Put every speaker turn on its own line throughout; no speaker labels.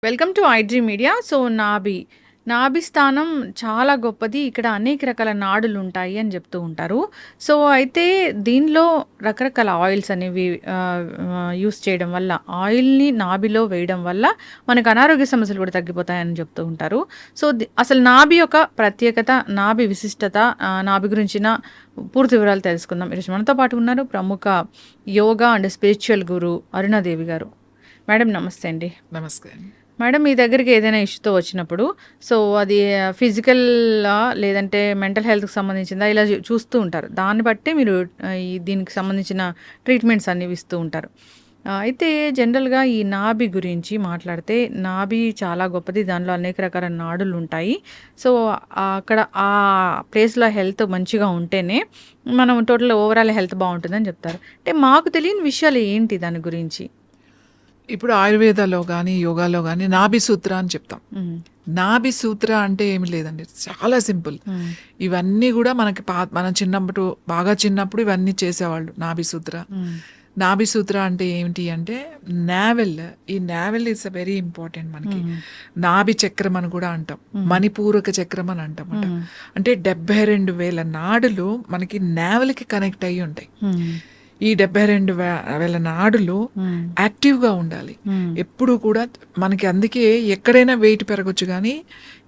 Welcome to iDream media. So, నాభి స్థానం చాలా గొప్పది. ఇక్కడ అనేక రకాల నాడులుంటాయి అని చెప్తూ ఉంటారు. సో, అయితే దీనిలో రకరకాల ఆయిల్స్ అనేవి యూస్ చేయడం వల్ల, ఆయిల్‌ని నాభిలో వేయడం వల్ల మనకు అనారోగ్య సమస్యలు కూడా తగ్గిపోతాయని చెప్తూ ఉంటారు. సో, అసలు నాభి యొక్క ప్రత్యేకత, నాభి విశిష్టత, నాభి గురించిన పూర్తి వివరాలు తెలుసుకుందాం. ఈరోజు మనతో పాటు ఉన్నారు ప్రముఖ యోగా అండ్ స్పిరిచువల్ గురు అరుణాదేవి గారు. మేడం నమస్తే అండి.
నమస్తే.
మేడం, మీ దగ్గరికి ఏదైనా ఇష్యూతో వచ్చినప్పుడు, సో అది ఫిజికల్‌గా లేదంటే మెంటల్ హెల్త్‌కి సంబంధించిందా ఇలా చూస్తూ ఉంటారు. దాన్ని బట్టి మీరు దీనికి సంబంధించిన ట్రీట్మెంట్స్ అనేవి ఇస్తూ ఉంటారు. అయితే జనరల్‌గా ఈ నాభి గురించి మాట్లాడితే, నాభి చాలా గొప్పది. దానిలో అనేక రకాల నాడులు ఉంటాయి. సో, అక్కడ ఆ ప్లేస్‌లో హెల్త్ మంచిగా ఉంటేనే మనం టోటల్ ఓవరాల్ హెల్త్ బాగుంటుందని చెప్తారు. అంటే మాకు తెలియని విషయాలు ఏంటి దాని గురించి?
ఇప్పుడు ఆయుర్వేదాలో కానీ యోగాలో కానీ నాభి సూత్ర అని చెప్తాం. నాభి సూత్ర అంటే ఏమి లేదండి, చాలా సింపుల్. ఇవన్నీ కూడా మనకి మనం చిన్నప్పుడు, బాగా చిన్నప్పుడు ఇవన్నీ చేసేవాళ్ళు. నాభి సూత్ర. నాభి సూత్ర అంటే ఏమిటి అంటే నావెల్. ఈ navel is a very important మనకి. నాభి చక్రం అని కూడా అంటాం, మణిపూరక చక్రం అని అంటాం. అంటే 72,000 నాడులు మనకి నావెల్కి కనెక్ట్ అయ్యి ఉంటాయి. ఈ 72,000 నాడులు యాక్టివ్గా ఉండాలి ఎప్పుడు కూడా మనకి. అందుకే ఎక్కడైనా వెయిట్ పెరగచ్చు, కానీ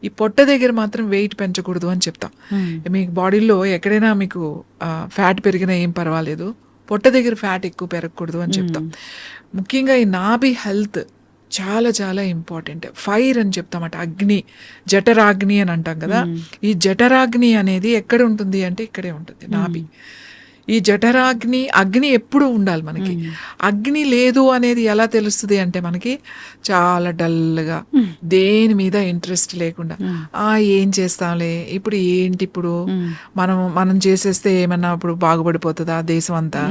ఈ పొట్ట దగ్గర మాత్రం వెయిట్ పెంచకూడదు అని చెప్తాం. మీకు బాడీలో ఎక్కడైనా మీకు ఫ్యాట్ పెరిగినా ఏం పర్వాలేదు, పొట్ట దగ్గర ఫ్యాట్ ఎక్కువ పెరగకూడదు అని చెప్తాం. ముఖ్యంగా ఈ నాభి హెల్త్ చాలా చాలా ఇంపార్టెంట్. ఫైర్ అని చెప్తామట, అగ్ని, జఠరాగ్ని అని అంటాం కదా. ఈ జఠరాగ్ని అనేది ఎక్కడ ఉంటుంది అంటే ఇక్కడే ఉంటుంది, నాభి. ఈ జఠరాగ్ని, అగ్ని ఎప్పుడు ఉండాలి మనకి. అగ్ని లేదు అనేది ఎలా తెలుస్తుంది అంటే మనకి చాలా డల్గా, దేని మీద ఇంట్రెస్ట్ లేకుండా, ఏం చేస్తాంలే, ఇప్పుడు ఏంటి, ఇప్పుడు మనం చేసేస్తే ఏమన్నా ఇప్పుడు బాగుపడిపోతుందా దేశం అంతా,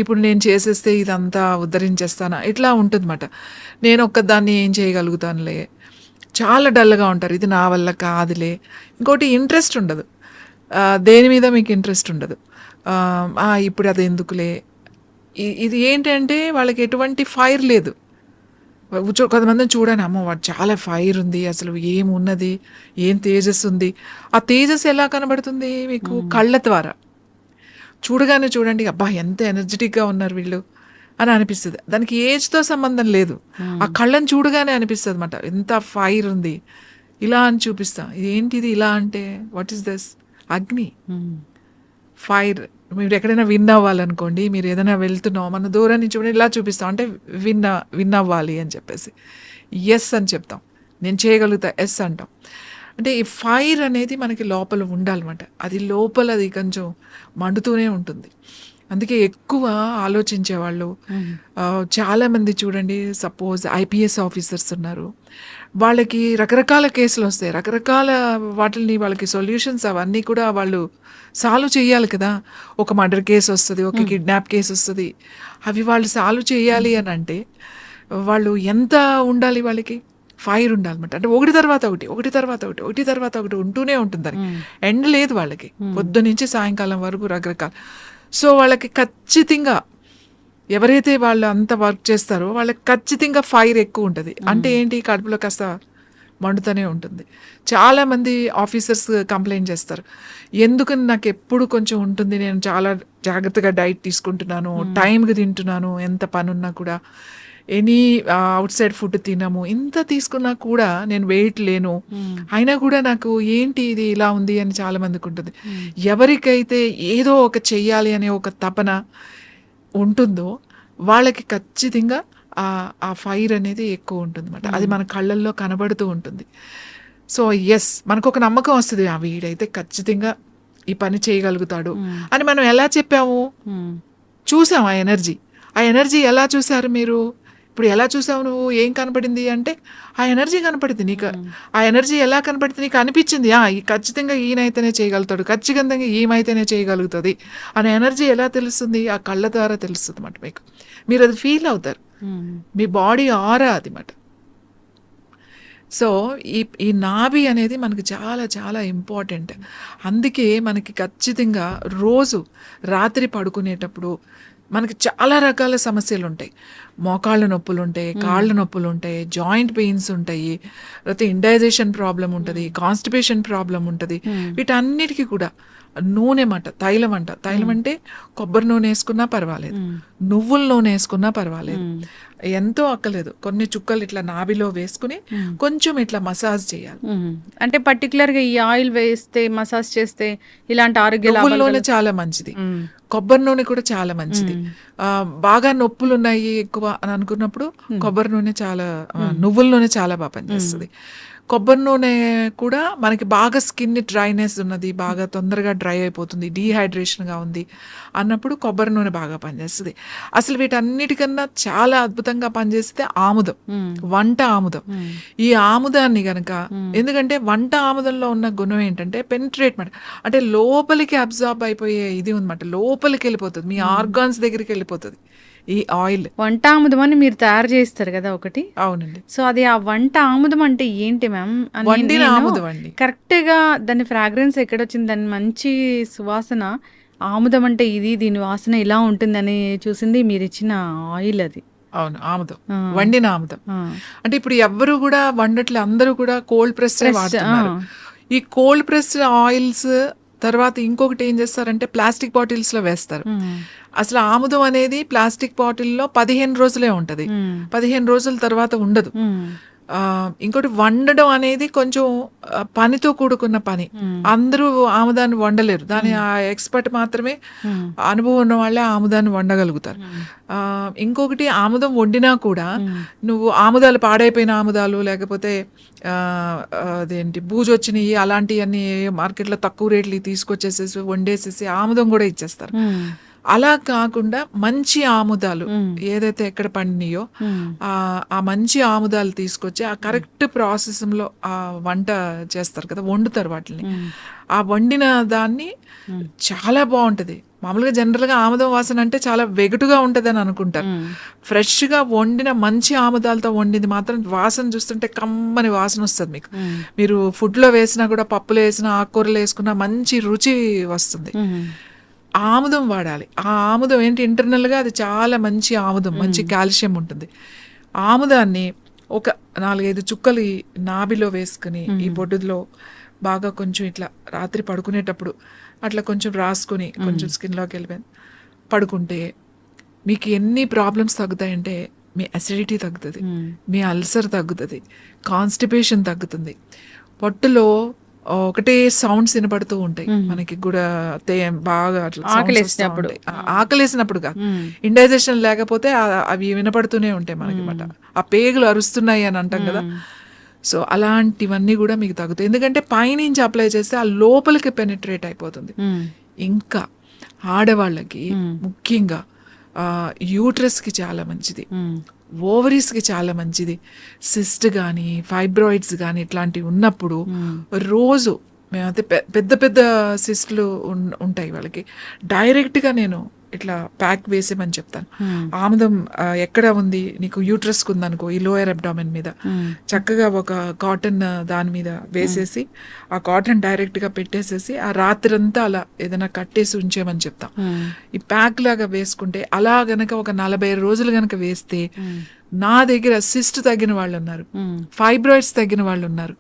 ఇప్పుడు నేను చేసేస్తే ఇదంతా ఉద్ధరించేస్తానా, ఇట్లా ఉంటుందన్నమాట. నేను ఒక్కదాన్ని ఏం చేయగలుగుతానులే, చాలా డల్గా ఉంటారు. ఇది నా వల్ల కాదులే. ఇంకోటి ఇంట్రెస్ట్ ఉండదు, దేని మీద మీకు ఇంట్రెస్ట్ ఉండదు. ఇప్పుడు అది ఎందుకులే. ఇది ఏంటంటే వాళ్ళకి ఎటువంటి ఫైర్ లేదు. కొంతమందిని చూడండి, అమ్మ వాడు చాలా ఫైర్ ఉంది, అసలు ఏమున్నది, ఏం తేజస్ ఉంది. ఆ తేజస్ ఎలా కనబడుతుంది మీకు? కళ్ళ ద్వారా చూడగానే చూడండి, అబ్బా ఎంత ఎనర్జెటిక్గా ఉన్నారు వీళ్ళు అని అనిపిస్తుంది. దానికి ఏజ్తో సంబంధం లేదు, ఆ కళ్ళని చూడగానే అనిపిస్తుంది అన్నమాట, ఎంత ఫైర్ ఉంది, ఇలా అని చూపిస్తాం. ఏంటిది ఇలా అంటే, వాట్ ఈస్ దిస్? అగ్ని, ఫైర్. మీరు ఎక్కడైనా విన్ అవ్వాలనుకోండి, మీరు ఏదైనా వెళ్తున్నాం, మన దూరం నుంచి కూడా ఇలా చూపిస్తాం, అంటే విన్ అవ్వాలి అని చెప్పేసి ఎస్ అని చెప్తాం. నేను చేయగలుగుతా, ఎస్ అంటాం. అంటే ఈ ఫైర్ అనేది మనకి లోపల ఉండాలన్నమాట. అది లోపల అది కొంచెం మండుతూనే ఉంటుంది. అందుకే ఎక్కువ ఆలోచించేవాళ్ళు చాలామంది చూడండి, సపోజ్ ఐపీఎస్ ఆఫీసర్స్ ఉన్నారు, వాళ్ళకి రకరకాల కేసులు వస్తాయి, రకరకాల వాటిని వాళ్ళకి సొల్యూషన్స్ అవన్నీ కూడా వాళ్ళు సాల్వ్ చేయాలి కదా. ఒక మర్డర్ కేసు వస్తుంది, ఒక కిడ్నాప్ కేసు వస్తుంది, అవి వాళ్ళు సాల్వ్ చేయాలి అని అంటే వాళ్ళు ఎంత ఉండాలి, వాళ్ళకి ఫైర్ ఉండాలన్నమాట. అంటే ఒకటి తర్వాత ఒకటి ఉంటూనే ఉంటుంది, దానికి ఎండ్ లేదు వాళ్ళకి, పొద్దు నుంచి సాయంకాలం వరకు రకరకాల. సో వాళ్ళకి ఖచ్చితంగా, ఎవరైతే వాళ్ళు అంత వర్క్ చేస్తారో వాళ్ళకి ఖచ్చితంగా ఫైర్ ఎక్కువ ఉంటుంది. అంటే ఏంటి, కడుపులో కాస్త మండుతూనే ఉంటుంది. చాలామంది ఆఫీసర్స్ కంప్లైంట్ చేస్తారు, ఎందుకని నాకు ఎప్పుడు కొంచెం ఉంటుంది, నేను చాలా జాగ్రత్తగా డైట్ తీసుకుంటున్నాను, టైంకి తింటున్నాను, ఎంత పని ఉన్నా కూడా, ఎనీ అవుట్ సైడ్ ఫుడ్ తినము, ఇంత తీసుకున్నా కూడా నేను వెయిట్ లేను, అయినా కూడా నాకు ఏంటి ఇది ఇలా ఉంది అని చాలామందికి ఉంటుంది. ఎవరికైతే ఏదో ఒక చెయ్యాలి అనే ఒక తపన ఉంటుందో వాళ్ళకి ఖచ్చితంగా ఆ ఫైర్ అనేది ఎక్కువ ఉంటుంది అన్నమాట. అది మన కళ్ళల్లో కనబడుతూ ఉంటుంది. సో ఎస్, మనకు ఒక నమ్మకం వస్తుంది, వీడైతే ఖచ్చితంగా ఈ పని చేయగలుగుతాడు అని. మనం ఎలా చెప్పాము, చూసాం ఆ ఎనర్జీ ఎలా చూసారు మీరు? ఇప్పుడు ఎలా చూసావు నువ్వు? ఏం కనపడింది అంటే ఆ ఎనర్జీ కనపడింది నీకు. ఆ ఎనర్జీ ఎలా కనపడింది నీకు? అనిపించింది, ఖచ్చితంగా ఈయనైతేనే చేయగలుగుతాడు, ఖచ్చితంగా ఈమైతేనే చేయగలుగుతుంది అనే ఎనర్జీ ఎలా తెలుస్తుంది? ఆ కళ్ళ ద్వారా తెలుస్తుంది అన్నమాట మీకు. మీరు అది ఫీల్ అవుతారు, మీ బాడీ ఆరా అది మాట. సో ఈ నాభి అనేది మనకి చాలా చాలా ఇంపార్టెంట్. అందుకే మనకి ఖచ్చితంగా రోజు రాత్రి పడుకునేటప్పుడు మనకి చాలా రకాల సమస్యలు ఉంటాయి. మోకాళ్ళ నొప్పులు ఉంటాయి, కాళ్ళ నొప్పులు ఉంటాయి, జాయింట్ పెయిన్స్ ఉంటాయి, లేకపోతే ఇండైజేషన్ ప్రాబ్లం ఉంటుంది, కాన్స్టిపేషన్ ప్రాబ్లం ఉంటుంది. వీటన్నిటికీ కూడా నూనె తైలం అంటే కొబ్బరి నూనె వేసుకున్నా పర్వాలేదు, నువ్వుల నూనె వేసుకున్నా పర్వాలేదు, ఎంతో అక్కలేదు. కొన్ని చుక్కలు ఇట్లా నాభిలో వేసుకుని కొంచెం ఇట్లా మసాజ్ చేయాలి.
అంటే పర్టికులర్ గా ఈ ఆయిల్ వేస్తే మసాజ్ చేస్తే ఇలాంటి ఆరోగ్య
నువ్వుల నూనె చాలా మంచిది, కొబ్బరి నూనె కూడా చాలా మంచిది. బాగా నొప్పులు ఉన్నాయి ఎక్కువ అని అనుకున్నప్పుడు కొబ్బరి నూనె చాలా, నువ్వుల నూనె చాలా బాగా పనిచేస్తుంది. కొబ్బరి నూనె కూడా మనకి బాగా స్కిన్ డ్రైనెస్ ఉన్నది, బాగా తొందరగా డ్రై అయిపోతుంది, డీహైడ్రేషన్గా ఉంది అన్నప్పుడు కొబ్బరి నూనె బాగా పనిచేస్తుంది. అసలు వీటన్నిటికన్నా చాలా అద్భుతంగా పనిచేస్తే ఆముదం, వంట ఆముదం. ఈ ఆముదాన్ని గనక, ఎందుకంటే వంట ఆముదంలో ఉన్న గుణం ఏంటంటే పెనిట్రేట్మెంట్, అంటే లోపలికి అబ్జార్బ్ అయిపోయే ఇది ఉందన్నమాట, లోపలికి వెళ్ళిపోతుంది, మీ ఆర్గాన్స్ దగ్గరికి వెళ్ళిపోతుంది ఈ ఆయిల్.
వంట ఆముదం అని మీరు తయారు చేస్తారు కదా ఒకటి?
అవునండి.
సో అది ఆ వంట ఆముదం అంటే ఏంటి మ్యామ్?
వండిన ఆముదం అండి.
కరెక్ట్ గా దాని ఫ్రాగ్రెన్స్ ఎక్కడొచ్చింది, దాని మంచి సువాసన, ఆముదం అంటే ఇది, దీని వాసన ఇలా ఉంటుందని చూసింది మీరు ఇచ్చిన ఆయిల్ అది.
అవును, ఆముదం, వండిన ఆముదం. అంటే ఇప్పుడు ఎవ్వరు కూడా వండట్లే, అందరూ కూడా కోల్డ్ ప్రెస్ వాడుతున్నారు. ఈ కోల్డ్ ప్రెస్ ఆయిల్స్ తర్వాత ఇంకొకటి ఏం చేస్తారంటే ప్లాస్టిక్ బాటిల్స్ లో వేస్తారు. అసలు ఆముదం అనేది ప్లాస్టిక్ బాటిల్లో 15 రోజులే ఉంటది, 15 రోజుల తర్వాత ఉండదు. ఇంకోటి వండడం అనేది కొంచెం పనితో కూడుకున్న పని, అందరూ ఆముదాన్ని వండలేరు, దాని ఆ ఎక్స్పర్ట్ మాత్రమే, అనుభవం ఉన్న వాళ్ళే ఆముదాన్ని వండగలుగుతారు. ఇంకొకటి ఆముదం వండినా కూడా నువ్వు ఆముదాలు పాడైపోయిన ఆముదాలు, లేకపోతే అదేంటి బూజు వచ్చినాయి అలాంటివన్నీ మార్కెట్లో తక్కువ రేట్లు తీసుకొచ్చేసేసి వండేసేసి ఆముదం కూడా ఇచ్చేస్తారు. అలా కాకుండా మంచి ఆముదాలు ఏదైతే ఎక్కడ పండినాయో ఆ మంచి ఆముదాలు తీసుకొచ్చి ఆ కరెక్ట్ ప్రాసెస్లో ఆ వంట చేస్తారు కదా, వండుతారు వాటిని. ఆ వండిన దాన్ని చాలా బాగుంటది. మామూలుగా జనరల్గా ఆముదం వాసన అంటే చాలా వెగటుగా ఉంటది అని అనుకుంటారు. ఫ్రెష్గా వండిన మంచి ఆముదాలతో వండింది మాత్రం వాసన చూస్తుంటే కమ్మని వాసన వస్తుంది మీకు. మీరు ఫుడ్లో వేసినా కూడా, పప్పులో వేసినా, ఆకుకూరలు వేసుకున్నా మంచి రుచి వస్తుంది. ఆముదం వాడాలి. ఆ ఆముదం ఏంటి, ఇంటర్నల్గా అది చాలా మంచి ఆముదం, మంచి కాల్షియం ఉంటుంది. ఆముదాన్ని ఒక 4-5 చుక్కలు ఈ నాభిలో వేసుకుని ఈ బొడ్డులో బాగా కొంచెం ఇట్లా రాత్రి పడుకునేటప్పుడు అట్లా కొంచెం రాసుకుని కొంచెం స్కిన్లోకి వెళ్ళిపోయి పడుకుంటే మీకు ఎన్ని ప్రాబ్లమ్స్ తగ్గుతాయంటే, మీ అసిడిటీ తగ్గుతుంది, మీ అల్సర్ తగ్గుతుంది, కాన్స్టిపేషన్ తగ్గుతుంది. పొట్టులో ఒకటే సౌండ్స్ వినపడుతూ ఉంటాయి మనకి కూడా, బాగా ఆకలేసినప్పుడు కాదు, ఇండైజెషన్ లేకపోతే అవి వినపడుతూనే ఉంటాయి మనకి మాట, ఆ పేగులు అరుస్తున్నాయి అని అంటాం కదా. సో అలాంటివన్నీ కూడా మీకు తగ్గుతాయి, ఎందుకంటే పైనుంచి అప్లై చేస్తే ఆ లోపలికి పెనిట్రేట్ అయిపోతుంది. ఇంకా ఆడవాళ్ళకి ముఖ్యంగా యూట్రస్కి చాలా మంచిది, ఓవరీస్కి చాలా మంచిది. సిస్ట్ కానీ ఫైబ్రాయిడ్స్ కానీ ఇట్లాంటివి ఉన్నప్పుడు రోజు మేమైతే పెద్ద పెద్ద సిస్ట్లు ఉంటాయి వాళ్ళకి, డైరెక్ట్గా నేను ఇట్లా ప్యాక్ వేసేమని చెప్తాను. ఆముదం ఎక్కడ ఉంది నీకు, యూట్రస్కి ఉందనుకో, ఈ లోయర్ అబ్డామెన్ మీద చక్కగా ఒక కాటన్ దాని మీద వేసేసి ఆ కాటన్ డైరెక్ట్గా పెట్టేసేసి ఆ రాత్రంతా అలా ఏదైనా కట్టేసి ఉంచేమని చెప్తాం. ఈ ప్యాక్ లాగా వేసుకుంటే అలా గనక ఒక 40 రోజులు గనక వేస్తే, నా దగ్గర సిస్ట్ తగ్గిన వాళ్ళు ఉన్నారు, ఫైబ్రాయిడ్స్ తగ్గిన వాళ్ళు ఉన్నారు,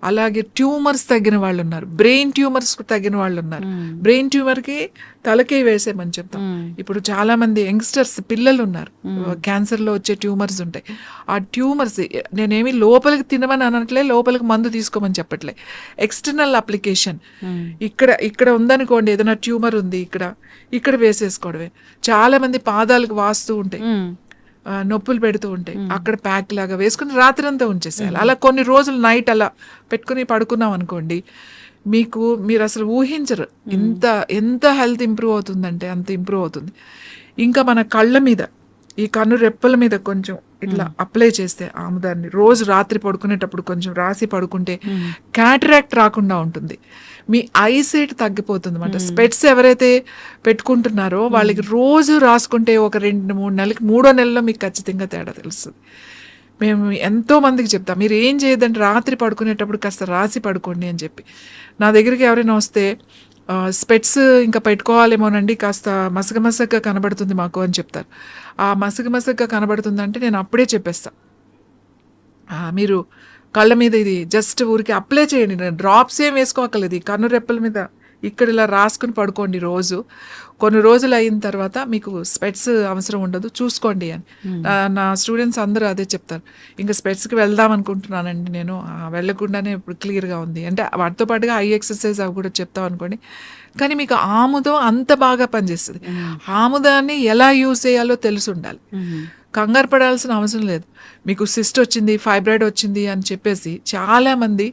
అలాగే ట్యూమర్స్ తగ్గిన వాళ్ళు ఉన్నారు, బ్రెయిన్ ట్యూమర్స్ తగ్గిన వాళ్ళు ఉన్నారు. బ్రెయిన్ ట్యూమర్కి తలకే వేసేమని చెప్తాం. ఇప్పుడు చాలా మంది యంగ్స్టర్స్ పిల్లలు ఉన్నారు, క్యాన్సర్లో వచ్చే ట్యూమర్స్ ఉంటాయి. ఆ ట్యూమర్స్ నేనేమి లోపలికి తినమని అనట్లే, లోపలికి మందు తీసుకోమని చెప్పట్లే, ఎక్స్టర్నల్ అప్లికేషన్. ఇక్కడ ఉందనుకోండి, ఏదైనా ట్యూమర్ ఉంది ఇక్కడ వేసేసుకోవడమే. చాలా మంది పాదాలకు వాస్తూ ఉంటాయి, నొప్పులు పెడుతూ ఉంటాయి, అక్కడ ప్యాక్ లాగా వేసుకుని రాత్రంతా ఉంచేసేయాలి. అలా కొన్ని రోజులు నైట్ అలా పెట్టుకుని పడుకున్నాం అనుకోండి, మీరు అసలు ఊహించరు ఎంత హెల్త్ ఇంప్రూవ్ అవుతుందంటే అంత ఇంప్రూవ్ అవుతుంది. ఇంకా మన కళ్ళ మీద, ఈ కన్ను రెప్పల మీద కొంచెం ఇట్లా అప్లై చేస్తే ఆముదాన్ని రోజు రాత్రి పడుకునేటప్పుడు కొంచెం రాసి పడుకుంటే క్యాటరాక్ట్ రాకుండా ఉంటుంది, మీ ఐసైట్ తగ్గిపోతుంది అన్నమాట. స్పెట్స్ ఎవరైతే పెట్టుకుంటున్నారో వాళ్ళకి రోజు రాసుకుంటే ఒక 2-3 నెలలకి, 3వ నెలలో మీకు ఖచ్చితంగా తేడా తెలుస్తుంది. మేము ఎంతో మందికి చెప్తాం, మీరు ఏం చేయదంటే రాత్రి పడుకునేటప్పుడు కాస్త రాసి పడుకోండి అని చెప్పి. నా దగ్గరికి ఎవరైనా వస్తే స్పెట్స్ ఇంకా పెట్టుకోవాలేమోనండి, కాస్త మసగగా కనబడుతుంది మాకు అని చెప్తారు. ఆ మసగగా కనబడుతుందంటే నేను అప్పుడే చెప్పేస్తా, మీరు కళ్ళ మీద ఇది జస్ట్ ఊరికి అప్లై చేయండి, డ్రాప్స్ ఏం వేసుకోక్కర్లేదు, ఈ కన్ను రెప్పల మీద ఇక్కడ ఇలా రాసుకుని పడుకోండి రోజు. కొన్ని రోజులు అయిన తర్వాత మీకు స్పెట్స్ అవసరం ఉండదు, చూసుకోండి అని. నా స్టూడెంట్స్ అందరూ అదే చెప్తారు. ఇంకా స్పెట్స్కి వెళ్దాం అనుకుంటున్నానండి నేను, వెళ్ళకుండానే ఇప్పుడు క్లియర్గా ఉంది అంటే. వాటితో పాటుగా ఐ ఎక్సర్సైజ్ అవి కూడా చెప్తాం అనుకోండి. కానీ మీకు ఆముదం అంత బాగా పనిచేస్తుంది. ఆముదాన్ని ఎలా యూజ్ చేయాలో తెలిసి ఉండాలి. కంగారు పడాల్సిన అవసరం లేదు. మీకు సిస్ట్ వచ్చింది, ఫైబ్రాయిడ్ వచ్చింది అని చెప్పేసి చాలామంది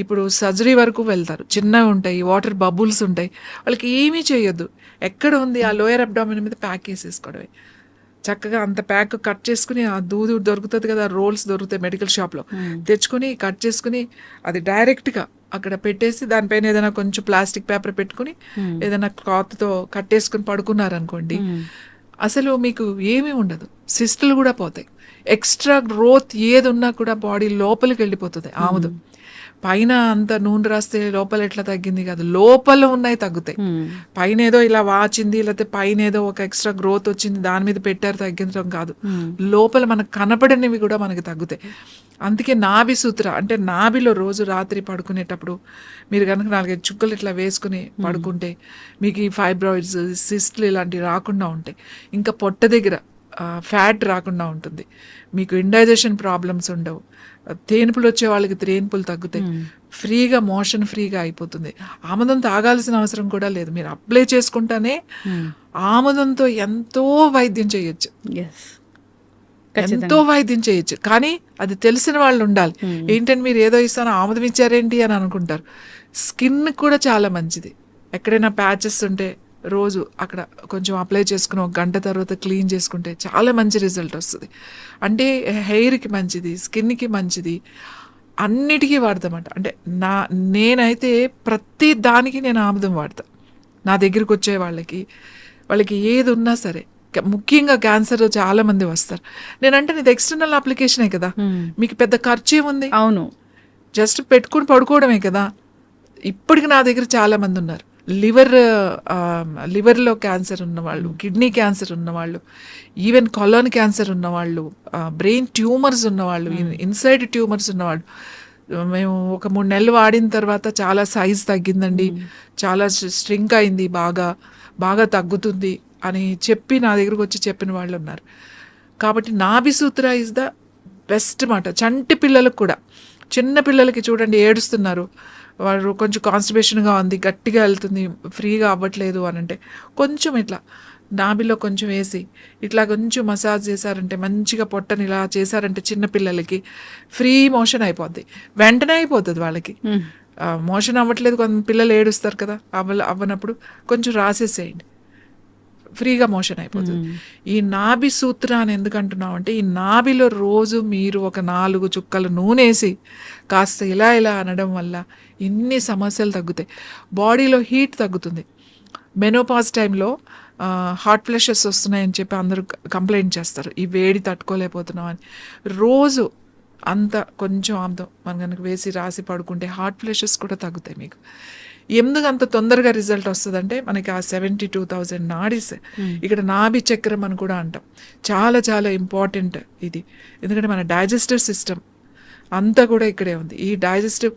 ఇప్పుడు సర్జరీ వరకు వెళ్తారు. చిన్నవి ఉంటాయి, వాటర్ బబుల్స్ ఉంటాయి, వాళ్ళకి ఏమీ చేయొద్దు. ఎక్కడ ఉంది ఆ లోయర్ అబ్డామిన్ మీద ప్యాక్ వేసేసుకోవడమే. చక్కగా అంత ప్యాక్ కట్ చేసుకుని, ఆ దూదు దొరుకుతుంది కదా, రోల్స్ దొరుకుతాయి మెడికల్ షాప్లో, తెచ్చుకుని కట్ చేసుకుని అది డైరెక్ట్గా అక్కడ పెట్టేసి దానిపైన ఏదైనా కొంచెం ప్లాస్టిక్ పేపర్ పెట్టుకుని ఏదైనా క్లాత్తో కట్టేసుకుని పడుకున్నారనుకోండి, అసలు మీకు ఏమీ ఉండదు. సిస్టులు కూడా పోతాయి. ఎక్స్ట్రా గ్రోత్ ఏది ఉన్నా కూడా బాడీ లోపలికి వెళ్ళిపోతుంది. ఆముదం పైన అంత నూనె రాస్తే లోపల ఎట్లా తగ్గింది కాదు, లోపల ఉన్నాయి తగ్గుతాయి. పైన ఏదో ఇలా వాచింది, లేకపోతే పైన ఏదో ఒక ఎక్స్ట్రా గ్రోత్ వచ్చింది దాని మీద పెట్టారు తగ్గించడం కాదు, లోపల మనకు కనపడనివి కూడా మనకి తగ్గుతాయి. అందుకే నాభి సూత్ర అంటే నాభిలో రోజు రాత్రి పడుకునేటప్పుడు మీరు కనుక 4-5 చుక్కలు ఇట్లా వేసుకుని పడుకుంటే మీకు ఈ ఫైబ్రాయిడ్స్, సిస్ట్లు ఇలాంటివి రాకుండా ఉంటాయి. ఇంకా పొట్ట దగ్గర ఫ్యాట్ రాకుండా ఉంటుంది. మీకు ఇండైజెషన్ ప్రాబ్లమ్స్ ఉండవు. తేనుపులు వచ్చే వాళ్ళకి తేనుపులు తగ్గుతాయి. ఫ్రీగా మోషన్ ఫ్రీగా అయిపోతుంది. ఆముదం తాగాల్సిన అవసరం కూడా లేదు. మీరు అప్లై చేసుకుంటానే ఆముదంతో ఎంతో వైద్యం చేయొచ్చు, ఎంతో వైద్యం చేయొచ్చు. కానీ అది తెలిసిన వాళ్ళు ఉండాలి. ఏంటంటే మీరు ఏదో ఇస్తాను ఆముదం ఇచ్చారేంటి అని అనుకుంటారు. స్కిన్ కూడా చాలా మంచిది. ఎక్కడైనా ప్యాచెస్ ఉంటే రోజు అక్కడ కొంచెం అప్లై చేసుకుని 1 గంట తర్వాత క్లీన్ చేసుకుంటే చాలా మంచి రిజల్ట్ వస్తుంది. అంటే హెయిర్కి మంచిది, స్కిన్కి మంచిది, అన్నిటికీ వాడతామంట. అంటే నేనైతే ప్రతి దానికి నేను ఆముదం వాడతా. నా దగ్గరికి వచ్చే వాళ్ళకి ఏది ఉన్నా సరే, ముఖ్యంగా క్యాన్సర్ చాలా మంది వస్తారు. నేనంటే ఇది ఎక్స్టర్నల్ అప్లికేషనే కదా, మీకు పెద్ద ఖర్చు ఏముంది? అవును, జస్ట్ పెట్టుకుని పడుకోవడమే కదా. ఇప్పటికి నా దగ్గర చాలా మంది ఉన్నారు. లివర్లో క్యాన్సర్ ఉన్నవాళ్ళు, కిడ్నీ క్యాన్సర్ ఉన్నవాళ్ళు, ఈవెన్ కొలాన్ క్యాన్సర్ ఉన్నవాళ్ళు, బ్రెయిన్ ట్యూమర్స్ ఉన్నవాళ్ళు, ఇన్సైడ్ ట్యూమర్స్ ఉన్నవాళ్ళు. మేము ఒక 3 నెలలు వాడిన తర్వాత చాలా సైజ్ తగ్గిందండి, చాలా స్ట్రింక్ అయింది, బాగా తగ్గుతుంది అని చెప్పి నా దగ్గరకు వచ్చి చెప్పిన వాళ్ళు ఉన్నారు. కాబట్టి నాభి సూత్ర ఈజ్ ద బెస్ట్ మాట. చంటి పిల్లలకు కూడా, చిన్న పిల్లలకి చూడండి ఏడుస్తున్నారు, వాడు కొంచెం కాన్స్టిపేషన్గా ఉంది, గట్టిగా వెళ్తుంది, ఫ్రీగా అవ్వట్లేదు అని అంటే కొంచెం ఇట్లా నాభిలో కొంచెం వేసి ఇట్లా కొంచెం మసాజ్ చేశారంటే, మంచిగా పొట్టని ఇలా చేశారంటే చిన్నపిల్లలకి ఫ్రీ మోషన్ అయిపోద్ది. వెంటనే అయిపోతుంది వాళ్ళకి. మోషన్ అవ్వట్లేదు, కొంత పిల్లలు ఏడుస్తారు కదా, అవ్వనప్పుడు కొంచెం రాసేసేయండి, ఫ్రీగా మోషన్ అయిపోతుంది. ఈ నాభి సూత్ర అని ఎందుకు అంటున్నాం అంటే, ఈ నాభిలో రోజు మీరు ఒక 4 చుక్కలు నూనె వేసి కాస్త ఇలా అనడం వల్ల ఇన్ని సమస్యలు తగ్గుతాయి. బాడీలో హీట్ తగ్గుతుంది. మెనోపాజ్ టైంలో హాట్ ఫ్లషెస్ వస్తున్నాయని చెప్పి అందరూ కంప్లైంట్ చేస్తారు, ఈ వేడి తట్టుకోలేకపోతున్నాం అని. రోజు అంత కొంచెం ఆముదం మనం కనుక వేసి రాసి పడుకుంటే హాట్ ఫ్లషెస్ కూడా తగ్గుతాయి మీకు. ఎందుకు అంత తొందరగా రిజల్ట్ వస్తుందంటే, మనకి ఆ 72,000 నాడీస్, ఇక్కడ నాభి చక్రం అని కూడా అంటాం, చాలా చాలా ఇంపార్టెంట్ ఇది. ఎందుకంటే మన డైజెస్టివ్ సిస్టమ్ అంతా కూడా ఇక్కడే ఉంది. ఈ డైజెస్టివ్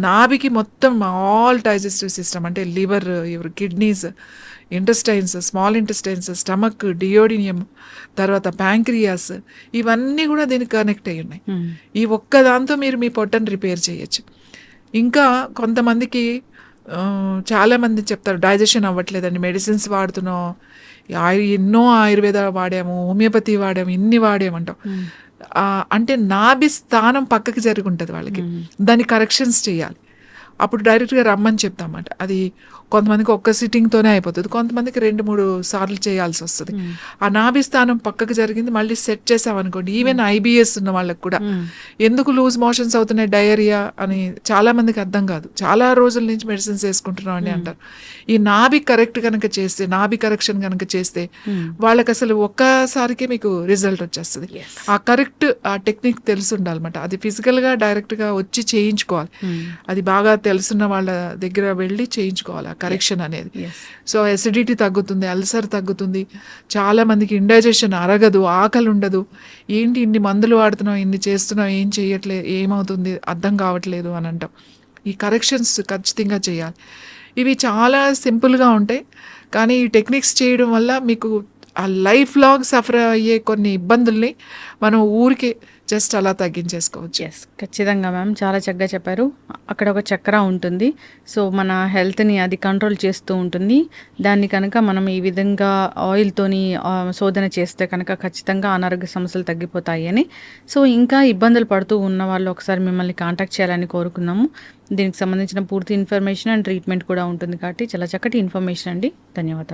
నాభికి మొత్తం ఆల్ డైజెస్టివ్ సిస్టమ్ అంటే liver, kidneys, intestines, small intestines, stomach, duodenum, తర్వాత ప్యాంక్రియాస్, ఇవన్నీ కూడా దీనికి కనెక్ట్ అయ్యి ఉన్నాయి. ఈ ఒక్క దాంతో మీరు మీ పొట్టను రిపేర్ చేయొచ్చు. ఇంకా కొంతమందికి చాలామంది చెప్తారు డైజెషన్ అవ్వట్లేదండి, మెడిసిన్స్ వాడుతున్నాం, ఎన్నో ఆయుర్వేద వాడాము, హోమియోపతి వాడాము, ఇన్ని వాడామంటాం. అంటే నాభి స్థానం పక్కకి జరిగి ఉంటుంది వాళ్ళకి, దాన్ని కరెక్షన్స్ చేయాలి. అప్పుడు డైరెక్ట్గా రమ్మని చెప్తామన్నమాట. అది కొంతమందికి ఒక్క సిట్టింగ్తోనే అయిపోతుంది, కొంతమందికి 2-3 సార్లు చేయాల్సి వస్తుంది. ఆ నాభి స్థానం పక్కకు జరిగింది మళ్ళీ సెట్ చేసామనుకోండి, ఈవెన్ IBS ఉన్న వాళ్ళకి కూడా ఎందుకు లూజ్ మోషన్స్ అవుతున్నాయి, డయేరియా అని చాలా మందికి అర్థం కాదు. చాలా రోజుల నుంచి మెడిసిన్స్ వేసుకుంటున్నాం అని అంటారు. ఈ నాభి కరెక్ట్ కనుక చేస్తే, నాభి కరెక్షన్ కనుక చేస్తే వాళ్ళకి అసలు ఒక్కసారికే మీకు రిజల్ట్ వచ్చేస్తుంది. ఆ కరెక్ట్ ఆ టెక్నిక్ తెలిసి ఉండాలన్నమాట. అది ఫిజికల్గా డైరెక్ట్గా వచ్చి చేయించుకోవాలి. అది బాగా తెలుసున్న వాళ్ళ దగ్గర వెళ్ళి చేయించుకోవాలి. కరెక్షన్ అనేది.
ఎస్.
సో ఎసిడిటీ తగ్గుతుంది, అల్సర్ తగ్గుతుంది, చాలా మందికి ఇండైజెషన్ అరగదు, ఆకలి ఉండదు, ఏంటి ఇన్ని మందులు వాడుతున్నావు, ఇన్ని చేస్తున్నావు, ఏం చేయట్లేదు, ఏమవుతుంది అర్థం కావట్లేదు అని అంటాం. ఈ కరెక్షన్స్ ఖచ్చితంగా చేయాలి. ఇవి చాలా సింపుల్గా ఉంటాయి, కానీ ఈ టెక్నిక్స్ చేయడం వల్ల మీకు ఆ లైఫ్ లాంగ్ సఫర్ అయ్యే కొన్ని ఇబ్బందుల్ని మనం ఊరికే జస్ట్ అలా తగ్గించేసుకోవచ్చు.
ఎస్, ఖచ్చితంగా మ్యామ్, చాలా చక్కగా చెప్పారు. అక్కడ ఒక చక్ర ఉంటుంది, సో మన హెల్త్ని అది కంట్రోల్ చేస్తూ ఉంటుంది. దాన్ని కనుక మనం ఈ విధంగా ఆయిల్తోని శోధన చేస్తే కనుక ఖచ్చితంగా అనారోగ్య సమస్యలు తగ్గిపోతాయి అని. సో ఇంకా ఇబ్బందులు పడుతూ ఉన్న వాళ్ళు ఒకసారి మిమ్మల్ని కాంటాక్ట్ చేయాలని కోరుకున్నాము. దీనికి సంబంధించిన పూర్తి ఇన్ఫర్మేషన్ అండ్ ట్రీట్మెంట్ కూడా ఉంటుంది కాబట్టి చాలా చక్కటి ఇన్ఫర్మేషన్ అండి. ధన్యవాదాలు.